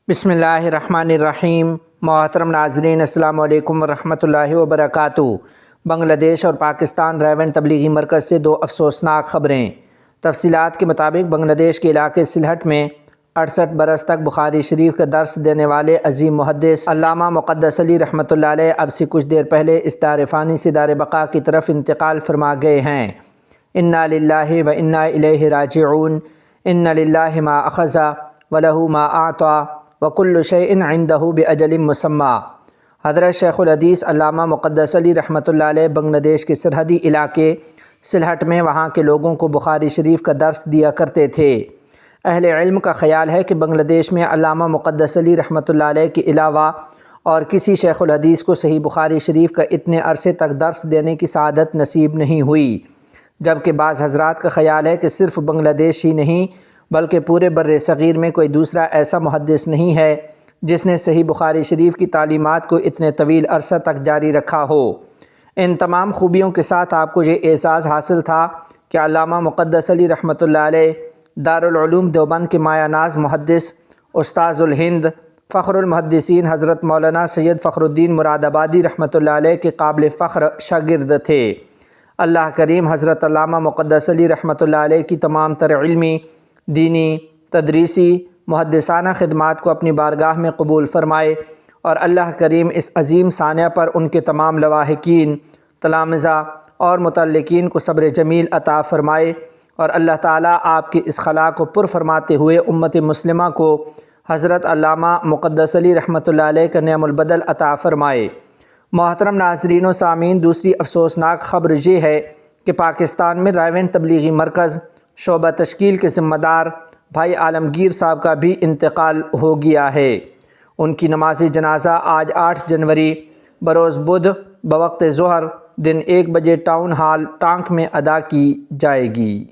بسم اللہ الرحمن الرحیم۔ محترم ناظرین، السلام علیکم ورحمۃ اللہ وبرکاتہ۔ بنگلہ دیش اور پاکستان ریونڈ تبلیغی مرکز سے دو افسوسناک خبریں۔ تفصیلات کے مطابق بنگلہ دیش کے علاقے سلہٹ میں 68 برس تک بخاری شریف کا درس دینے والے عظیم محدث علامہ مقدس علی رحمۃ اللہ علیہ اب سے کچھ دیر پہلے اس دار فانی سے دار بقا کی طرف انتقال فرما گئے ہیں۔ انا للہ و انا الیہ راجعون۔ ان للہ ما اخذ ولہ ما اعطی وکل شیء عندہ باجل مسمی۔ حضرت شیخ الحدیث علامہ مقدس علی رحمۃ اللہ علیہ بنگلہ دیش کے سرحدی علاقے سلہٹ میں وہاں کے لوگوں کو بخاری شریف کا درس دیا کرتے تھے۔ اہل علم کا خیال ہے کہ بنگلہ دیش میں علامہ مقدس علی رحمۃ اللہ علیہ کے علاوہ اور کسی شیخ الحدیث کو صحیح بخاری شریف کا اتنے عرصے تک درس دینے کی سعادت نصیب نہیں ہوئی، جبکہ بعض حضرات کا خیال ہے کہ صرف بنگلہ دیش ہی نہیں بلکہ پورے بر صغیر میں کوئی دوسرا ایسا محدث نہیں ہے جس نے صحیح بخاری شریف کی تعلیمات کو اتنے طویل عرصہ تک جاری رکھا ہو۔ ان تمام خوبیوں کے ساتھ آپ کو یہ اعزاز حاصل تھا کہ علامہ مقدس علی رحمۃ اللہ علیہ دارالعلوم دیوبند کے مایہ ناز محدث، استاذ الہند، فخر المحدثین حضرت مولانا سید فخر الدین مراد آبادی رحمۃ اللہ علیہ کے قابل فخر شاگرد تھے۔ اللہ کریم حضرت علامہ مقدس علی رحمۃ اللہ علیہ کی تمام تر علمی، دینی، تدریسی، محدثانہ خدمات کو اپنی بارگاہ میں قبول فرمائے، اور اللہ کریم اس عظیم سانحہ پر ان کے تمام لواحقین، تلامذہ اور متعلقین کو صبر جمیل عطا فرمائے، اور اللہ تعالیٰ آپ کی اس خلا کو پر فرماتے ہوئے امت مسلمہ کو حضرت علامہ مقدس علی رحمۃ اللہ علیہ کا نعم البدل عطا فرمائے۔ محترم ناظرین و سامعین، دوسری افسوسناک خبر یہ ہے کہ پاکستان میں ریونڈ تبلیغی مرکز شعبہ تشکیل کے ذمہ دار بھائی عالمگیر صاحب کا بھی انتقال ہو گیا ہے۔ ان کی نماز جنازہ آج 8 جنوری بروز بدھ بوقت ظہر دن 1 بجے ٹاؤن ہال ٹانک میں ادا کی جائے گی۔